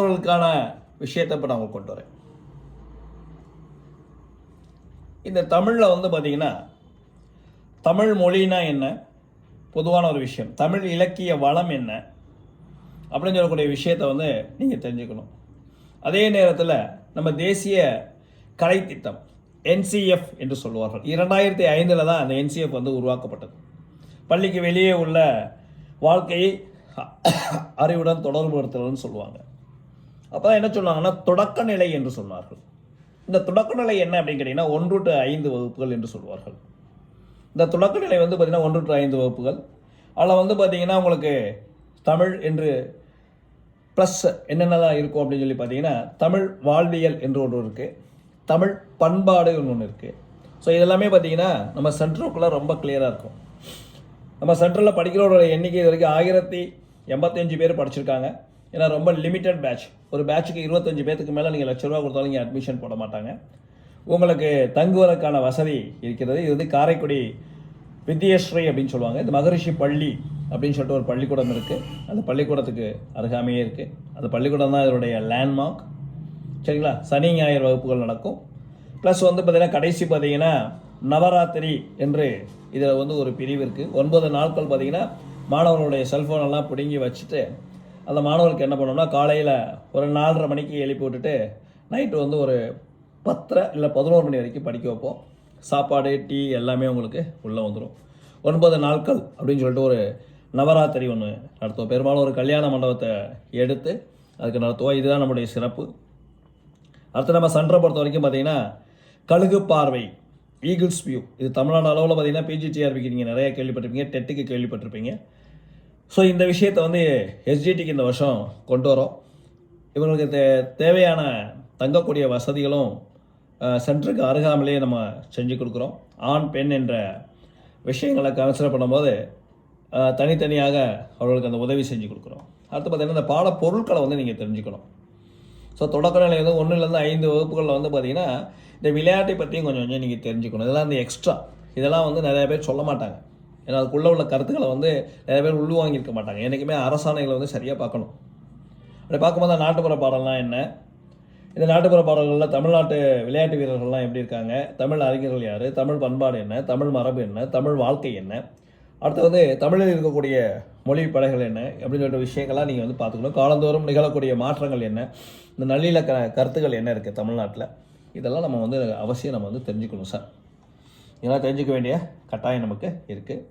அவர்களுக்கான விஷயத்தை இப்போ நான் கொண்டு வரேன். இந்த தமிழில் வந்து பார்த்தீங்கன்னா, தமிழ் மொழினா என்ன, பொதுவான ஒரு விஷயம், தமிழ் இலக்கிய வளம் என்ன அப்படின்னு சொல்லக்கூடிய விஷயத்தை வந்து நீங்கள் தெரிஞ்சுக்கணும். அதே நேரத்தில் நம்ம தேசிய கலை திட்டம் NCF என்று சொல்லுவார்கள். 2005 தான் அந்த NCF வந்து உருவாக்கப்பட்டது. பள்ளிக்கு வெளியே உள்ள வாழ்க்கையை அறிவுடன் தொடர்புபடுத்துதல்னு சொல்லுவாங்க. அப்போ தான் என்ன சொன்னாங்கன்னா தொடக்க நிலை என்று சொன்னார்கள். இந்த தொடக்க நிலை என்ன அப்படின்னு கேட்டிங்கன்னா 1 to 5 வகுப்புகள் என்று சொல்வார்கள். இந்த தொடக்க நிலை வந்து பார்த்திங்கன்னா 1 to 5 வகுப்புகள். அதில் வந்து பார்த்திங்கன்னா உங்களுக்கு தமிழ் என்று ப்ளஸ் என்னென்னலாம் இருக்கும் அப்படின்னு சொல்லி பார்த்தீங்கன்னா, தமிழ் வாழ்வியல் என்று ஒன்று இருக்குது, தமிழ் பண்பாடு ஒன்று இருக்குது. ஸோ இதெல்லாமே பார்த்தீங்கன்னா நம்ம சென்டருக்குள்ளே ரொம்ப கிளியராக இருக்கும். நம்ம சென்டரில் படிக்கிறவரோட எண்ணிக்கை இது வரைக்கும் 1085 பேர் படிச்சிருக்காங்க. ஏன்னா ரொம்ப லிமிட்டட் பேட்ச். ஒரு பேட்சுக்கு 25 பேருக்கு மேலே நீங்கள் ₹1,00,000 கொடுத்தாலும் இங்கே அட்மிஷன் போட மாட்டாங்க. உங்களுக்கு தங்குவதற்கான வசதி இருக்கிறது. இது வந்து காரைக்குடி வித்யஸ்ரீ அப்படின்னு சொல்லுவாங்க. இந்த மகரிஷி பள்ளி அப்படின்னு சொல்லிட்டு ஒரு பள்ளிக்கூடம் இருக்குது. அந்த பள்ளிக்கூடத்துக்கு அருகாமையே இருக்குது. அந்த பள்ளிக்கூடம் தான் இதனுடைய லேண்ட்மார்க். சரிங்களா? சனி ஞாயிறு வகுப்புகள் நடக்கும். ப்ளஸ் வந்து பார்த்திங்கன்னா கடைசி பார்த்திங்கன்னா நவராத்திரி என்று இதில் வந்து ஒரு பிரிவு இருக்குது. 9 நாட்கள் பார்த்திங்கன்னா மாணவர்களுடைய செல்ஃபோனெல்லாம் பிடுங்கி வச்சுட்டு அந்த மாணவர்களுக்கு என்ன பண்ணோம்னா காலையில் ஒரு 4:30 மணிக்கு எழுப்பி விட்டுட்டு நைட்டு வந்து ஒரு 10 இல்லை 11 மணி வரைக்கும் படிக்க வைப்போம். சாப்பாடு டீ எல்லாமே உங்களுக்கு உள்ளே வந்துடும். 9 நாட்கள் அப்படின்னு சொல்லிட்டு ஒரு நவராத்திரி ஒன்று நடத்துவோம். பெரும்பாலும் ஒரு கல்யாண மண்டபத்தை எடுத்து அதுக்கு நடத்துவோம். இதுதான் நம்முடைய சிறப்பு. அடுத்து நம்ம சென்டரை பொறுத்த வரைக்கும் பார்த்திங்கன்னா கழுகு பார்வை, ஈகிள்ஸ் வியூ, இது தமிழ்நாடு அளவில் பார்த்திங்கன்னா PGTRBக்கு நீங்கள் நிறைய கேள்விப்பட்டிருப்பீங்க, டெட்டுக்கு கேள்விப்பட்டிருப்பீங்க. ஸோ இந்த விஷயத்தை வந்து SGTக்கு இந்த வருஷம் கொண்டு வரோம். இவங்களுக்கு தேவையான தங்கக்கூடிய வசதிகளும் சென்டருக்கு அருகாமலே நம்ம செஞ்சு கொடுக்குறோம். ஆண் பெண் என்ற விஷயங்களை கன்சிடர் பண்ணும்போது தனித்தனியாக அவர்களுக்கு அந்த உதவி செஞ்சு கொடுக்குறோம். அடுத்து பார்த்திங்கன்னா இந்த பாட பொருட்களை வந்து நீங்கள் தெரிஞ்சுக்கணும். ஸோ தொடக்க நிலை வந்து 1லேருந்து 5 வகுப்புகளில் வந்து பார்த்திங்கன்னா இந்த விளையாட்டை பற்றியும் கொஞ்சம் கொஞ்சம் நீங்கள் தெரிஞ்சுக்கணும். இதெல்லாம் இந்த எக்ஸ்ட்ரா, இதெல்லாம் வந்து நிறைய பேர் சொல்ல மாட்டாங்க. ஏன்னா அதுக்குள்ளே உள்ள கருத்துக்களை வந்து நிறைய பேர் உள்வாங்கியிருக்க மாட்டாங்க. என்றைக்குமே அரசாணைகளை வந்து சரியாக பார்க்கணும். அப்படி பார்க்கும்போது நாட்டுப்புற பாடலாம் என்ன, இந்த நாட்டுப்புற பாடல்களில் தமிழ்நாட்டு விளையாட்டு வீரர்கள்லாம் எப்படி இருக்காங்க, தமிழ் அறிஞர்கள் யார், தமிழ் பண்பாடு என்ன, தமிழ் மரபு என்ன, தமிழ் வாழ்க்கை என்ன, அடுத்து வந்து தமிழில் இருக்கக்கூடிய மொழி படைகள் என்ன அப்படின்னு சொல்லிட்டு விஷயங்கள்லாம் நீங்கள் வந்து பார்த்துக்கணும். காலந்தோறும் நிகழக்கூடிய மாற்றங்கள் என்ன, இந்த நல்லிலக்க கருத்துக்கள் என்ன இருக்குது தமிழ்நாட்டில், இதெல்லாம் நம்ம வந்து அவசியம் நம்ம வந்து தெரிஞ்சுக்கணும் சார். இதெல்லாம் தெரிஞ்சுக்க வேண்டிய கட்டாயம் நமக்கு இருக்குது.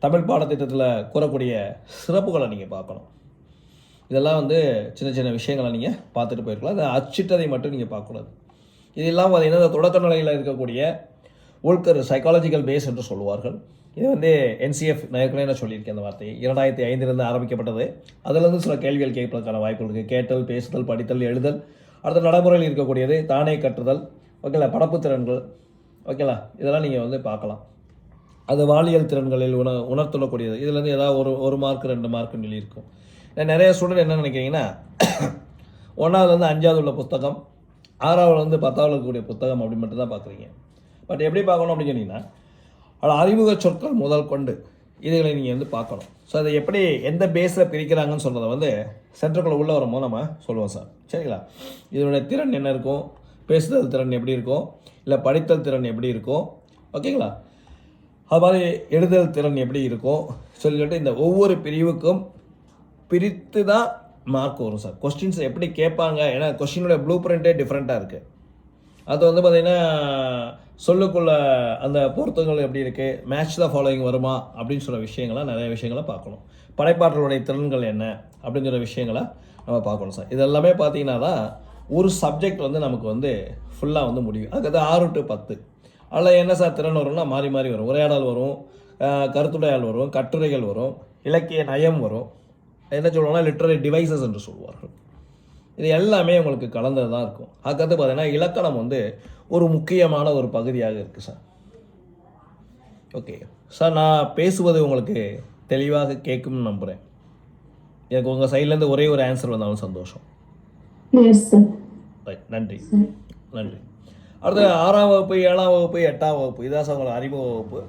தமிழ் பாடத்திட்டத்தில் கூறக்கூடிய சிறப்புகளை நீங்கள் பார்க்கணும். இதெல்லாம் வந்து சின்ன சின்ன விஷயங்களை நீங்கள் பார்த்துட்டு போயிருக்கலாம். அதை அச்சிட்டதை மட்டும் நீங்கள் பார்க்கக்கூடாது. இதெல்லாம் பார்த்திங்கன்னா இந்த தொடக்க நிலையில் இருக்கக்கூடிய உள்கரு சைக்காலஜிக்கல் பேஸ் என்று சொல்லுவார்கள். இது வந்து NCF நான் ஏற்கனவே நான் சொல்லியிருக்கேன். அந்த வார்த்தையை 2005 ஆரம்பிக்கப்பட்டது. அதிலிருந்து சில கேள்விகள் கேட்பதற்கான வாய்ப்புகள் இருக்குது. கேட்டல், பேசுதல், படித்தல், எழுதல், அடுத்த நடைமுறையில் இருக்கக்கூடியது தானே கற்றுதல், ஓகேலா, படப்பு திறன்கள், ஓகேலா, இதெல்லாம் நீங்கள் வந்து பார்க்கலாம். அது வாலியல் திறன்களில் உணர்த்தக்கூடியது. இதுலேருந்து ஏதாவது ஒரு மார்க் 2 மார்க்குன்னு சொல்லி இருக்கும். நிறைய ஸ்டூடெண்ட் என்ன நினைக்கிறீங்கன்னா 1ஆவதுலேருந்து 5ஆவது உள்ள புத்தகம், 6ஆவதுலேருந்து 10ஆவது இருக்கக்கூடிய புத்தகம் அப்படி மட்டும் தான் பார்க்குறீங்க. பட் எப்படி பார்க்கணும் அப்படின்னு சொன்னீங்கன்னா அதில் அறிமுக சொற்கள் முதல் கொண்டு இதுகளை நீங்கள் வந்து பார்க்கணும். ஸோ அதை எப்படி எந்த பேஸில் பிரிக்கிறாங்கன்னு சொல்கிறத வந்து சென்டருக்குள்ளே உள்ளே வரும்போது நம்ம சொல்லுவோம் சார். சரிங்களா? இதனுடைய திறன் என்ன இருக்கும், பேசுதல் திறன் எப்படி இருக்கும், இல்லை படித்தல் திறன் எப்படி இருக்கும், ஓகேங்களா, அது மாதிரி எழுதல் திறன் எப்படி இருக்கும் சொல்லிட்டு இந்த ஒவ்வொரு பிரிவுக்கும் பிரித்து தான் மார்க் வரும் சார். கொஸ்டின்ஸ் எப்படி கேட்பாங்க, ஏன்னா கொஸ்டினுடைய ப்ளூ பிரிண்ட்டே டிஃப்ரெண்ட்டாக இருக்குது. அது வந்து பார்த்திங்கன்னா சொல்லுக்குள்ள அந்த பொருத்தங்கள் எப்படி இருக்குது, மேட்ச் த ஃபாலோயிங் வருமா அப்படின்னு சொல்கிற விஷயங்கள்லாம் நிறைய விஷயங்களை பார்க்கணும். படைப்பாற்றலுடைய திறன்கள் என்ன அப்படின்னு சொல்கிற விஷயங்களை நம்ம பார்க்கணும் சார். இதெல்லாமே பார்த்தீங்கன்னா தான் ஒரு சப்ஜெக்ட் வந்து நமக்கு வந்து ஃபுல்லாக வந்து முடியும். அதுக்கு 6 to 10 அதில் என்ன சார் திறன் வரும்னா மாறி மாறி வரும். உரையாடல் வரும், கருத்துடையாடல் வரும், கட்டுரைகள் வரும், இலக்கிய நயம் வரும், என்ன சொல்லுவாங்கன்னா லிட்ரரி டிவைசஸ் என்று சொல்வார்கள். இது எல்லாமே உங்களுக்கு கலந்தது தான் இருக்கும். அதுக்கடுத்து பார்த்தீங்கன்னா இலக்கணம் வந்து ஒரு முக்கியமான ஒரு பகுதியாக இருக்குது சார். ஓகே சார், நான் பேசுவது உங்களுக்கு தெளிவாக கேட்கும்னு நம்புகிறேன். எனக்கு உங்கள் சைட்லேருந்து ஒரே ஒரு ஆன்சர் வந்தாலும் சந்தோஷம். நன்றி நன்றி. அடுத்து 6ஆம் வகுப்பு, 7ஆம் வகுப்பு, 8ஆம் வகுப்பு, இதான் சார் உங்களை அறிமுக வகுப்பு.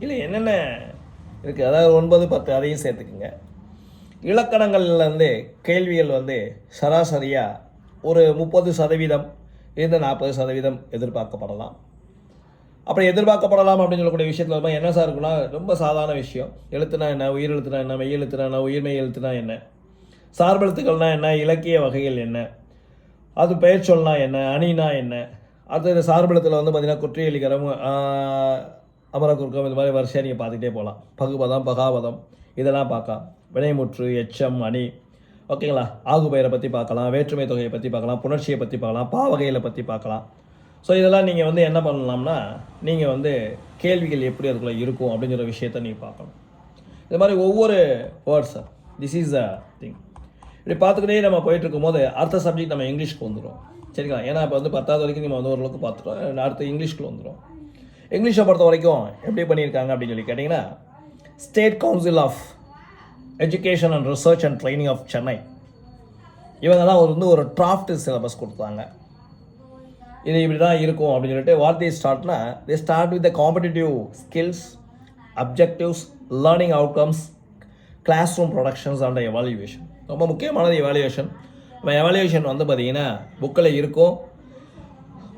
இல்லை என்னென்ன இருக்குது, அதாவது 9, 10 அதையும் சேர்த்துக்குங்க. இலக்கணங்கள்லேருந்து கேள்விகள் வந்து சராசரியாக ஒரு 30% இருந்து 40% எதிர்பார்க்கப்படலாம். அப்படி எதிர்பார்க்கப்படலாம் அப்படின்னு சொல்லக்கூடிய விஷயத்தில் வந்து என்ன சார் இருக்குன்னா, ரொம்ப சாதாரண விஷயம். எழுத்துனா என்ன, உயிர் எழுத்துனா என்ன, மெய் எழுத்துனா என்ன, உயிர்மெய் எழுத்துனா என்ன, சார்பெழுத்துக்கள்னா என்ன, இலக்கிய வகைகள் என்ன, அது பெயர் சொல்லனா என்ன, அணினா என்ன, அடுத்தது சார்பெழுத்தில் வந்து பார்த்திங்கன்னா குற்றியலிகரம், அமரகுறுக்கம், இது மாதிரி வரிசையாக நீங்கள் பார்த்துக்கிட்டே போகலாம். பகுபதம், பகாபதம் இதெல்லாம் பார்க்கலாம். வினைமுற்று, எச்சம், அணி, ஓகேங்களா. ஆகுபெயரை பற்றி பார்க்கலாம், வேற்றுமை தொகையை பற்றி பார்க்கலாம், புணர்ச்சியை பற்றி பார்க்கலாம், பாவகைகளை பற்றி பார்க்கலாம். ஸோ இதெல்லாம் நீங்கள் வந்து என்ன பண்ணலாம்னா, நீங்கள் வந்து கேள்விகள் எப்படி அதுக்குள்ளே இருக்கும் அப்படிங்கிற விஷயத்த நீங்கள் பார்க்கணும். இது மாதிரி ஒவ்வொரு வேர்ட்ஸை திஸ் இஸ் அ திங் இப்படி பார்த்துக்கிட்டே நம்ம போயிட்டு இருக்கும்போது அடுத்த சப்ஜெக்ட் நம்ம இங்கிலீஷ்க்கு வந்துடும். சரிங்களா. ஏன்னா இப்போ வந்து 10வது வரைக்கும் நம்ம வந்து ஓரளவுக்கு பார்த்துட்டோம். அடுத்து இங்கிலீஷ்க்கு வந்துடும். இங்கிலீஷை பொறுத்த வரைக்கும் எப்படி பண்ணியிருக்காங்க அப்படின்னு சொல்லி கேட்டிங்கன்னா, state council of education and research and training of Chennai இவங்க தான் வந்து ஒரு டிராஃப்ட் சிலபஸ் கொடுத்தாங்க. இது இப்படி தான் இருக்கும் அப்படின்னு சொல்லிட்டு வாட் தே ஸ்டார்ட்னா, they start with the competitive skills, objectives, learning outcomes, classroom productions and evaluation. ரொம்ப முக்கியமானது எவாலுவேஷன். நம்ம எவாலுவேஷன் வந்து பார்த்திங்கன்னா புக்கில் இருக்கும்,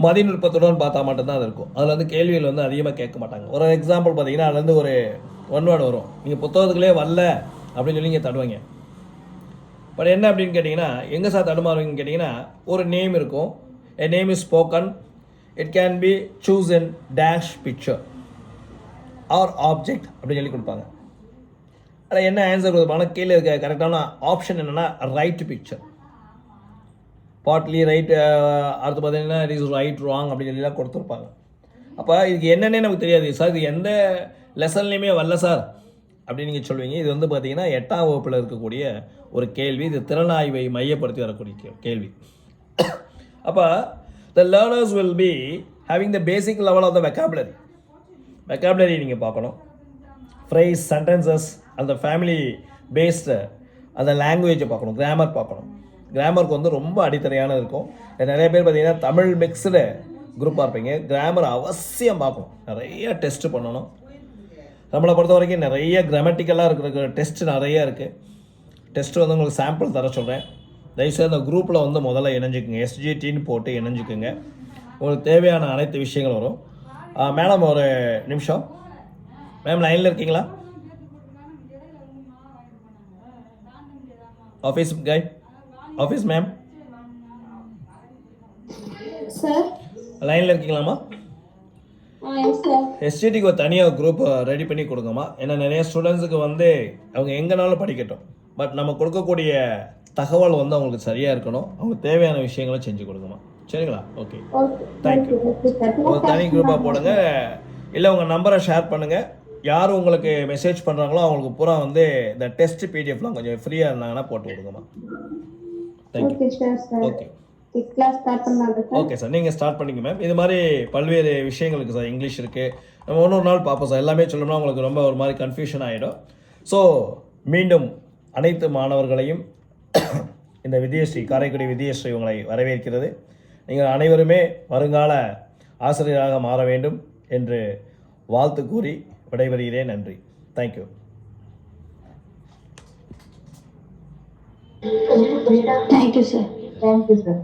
மதிநுட்பத்துடன் பார்த்தா மட்டும்தான் அது இருக்கும். அதில் வந்து கேள்விகள் வந்து அதிகமாக கேட்க மாட்டாங்க. ஒரு எக்ஸாம்பிள் பார்த்தீங்கன்னா அதுலேருந்து ஒரு ஒன் வேர்டு வரும், நீங்கள் புத்தகத்துக்குள்ளே வரல அப்படின்னு சொல்லி நீங்கள் தடுவீங்க. பட் என்ன அப்படின்னு கேட்டிங்கன்னா, எங்கே சார் தடுமாறுவீங்கன்னு கேட்டிங்கன்னா, ஒரு நேம் இருக்கும். A name is spoken. It can be chosen dash picture or object அப்படின்னு சொல்லி கொடுப்பாங்க. அதில் என்ன ஆன்சர் கொடுப்பாங்கன்னா, கீழே இருக்க கரெக்டான ஆப்ஷன் என்னென்னா ரைட் பிக்சர், பார்ட்லி ரைட், அடுத்து பார்த்தீங்கன்னா இட் இஸ் ரைட் ராங் அப்படின்னு சொல்லிலாம் கொடுத்துருப்பாங்க. அப்போ இதுக்கு என்னென்னே நமக்கு தெரியாது சார், இது எந்த லெசன்லேயுமே வரல சார் அப்படின்னு நீங்கள் சொல்லுவீங்க. இது வந்து பார்த்தீங்கன்னா 8ஆம் வகுப்பில் இருக்கக்கூடிய ஒரு கேள்வி. இது திறனாய்வை மையப்படுத்தி வரக்கூடிய கேள்வி. அப்போ the learners will be having the basic level of the vocabulary நீங்கள் பார்க்கணும். phrase, sentences அந்த ஃபேமிலி பேஸ்டு அந்த லாங்குவேஜை பார்க்கணும். கிராமர் பார்க்கணும். கிராமருக்கு வந்து ரொம்ப அடித்தடையான இருக்கும். நிறைய பேர் பார்த்தீங்கன்னா தமிழ் மிக்ஸ்டு குரூப்பாக இருப்பீங்க. கிராமர் அவசியம் பார்க்கணும். நிறைய டெஸ்ட்டு பண்ணணும். நம்மளை பொறுத்த வரைக்கும் நிறைய கிராமட்டிக்கலாக இருக்கிற டெஸ்ட் நிறைய இருக்குது. டெஸ்ட்டு வந்து உங்களுக்கு சாம்பிள் தர சொல்கிறேன். தயவுசெய்து அந்த குரூப்பில் வந்து முதல்ல இணைஞ்சிக்குங்க. எஸ்ஜிடின்னு போட்டு இணைஞ்சிக்குங்க. உங்களுக்கு தேவையான அனைத்து விஷயங்கள் வரும். மேடம் ஒரு நிமிஷம், மேம் லைனில் இருக்கீங்களா? ஆஃபீஸ் கை, ஆஃபீஸ் மேம் சார் லைனில் இருக்கீங்களாம்மா? எஸ்ஜிடிக்கு ஒரு தனியாக குரூப் ரெடி பண்ணி கொடுங்கம்மா. ஏன்னா நிறைய ஸ்டூடெண்ட்ஸுக்கு வந்து அவங்க எங்கேனாலும் படிக்கட்டும், பட் நம்ம கொடுக்கக்கூடிய தகவல் வந்து அவங்களுக்கு சரியாக இருக்கணும். அவங்களுக்கு தேவையான விஷயங்களை செஞ்சு கொடுங்கம்மா. சரிங்களா? Okay, thank you. ஒரு தனி குரூப்பாக போடுங்க, இல்லை உங்கள் நம்பரை ஷேர் பண்ணுங்கள். யார் உங்களுக்கு மெசேஜ் பண்ணுறாங்களோ அவங்களுக்கு பூரா வந்து இந்த டெஸ்ட் பிடிஎஃப்லாம் கொஞ்சம் ஃப்ரீயாக இருந்தாங்கன்னா போட்டு விடுங்கம்மா. தேங்க்யூ. ஓகே ஓகே சார், நீங்கள் ஸ்டார்ட் பண்ணிங்க மேம். இது மாதிரி பல்வேறு விஷயங்கள் இருக்குது சார். இங்கிலீஷ் இருக்குது, நம்ம ஒவ்வொரு நாள் பார்ப்போம் சார். எல்லாமே சொல்லணும்னா உங்களுக்கு ரொம்ப ஒரு மாதிரி கன்ஃபியூஷன் ஆகிடும். ஸோ மீண்டும் அனைத்து மாணவர்களையும் இந்த வித்யஸ்ரீ, காரைக்குடி வித்யஸ்ரீ உங்களை வரவேற்கிறது. நீங்கள் அனைவருமே வருங்கால ஆசிரியராக மாற வேண்டும் என்று வாழ்த்து கூறி விடைபெறுகிறேன். நன்றி. தேங்க்யூ. Thank you, sir.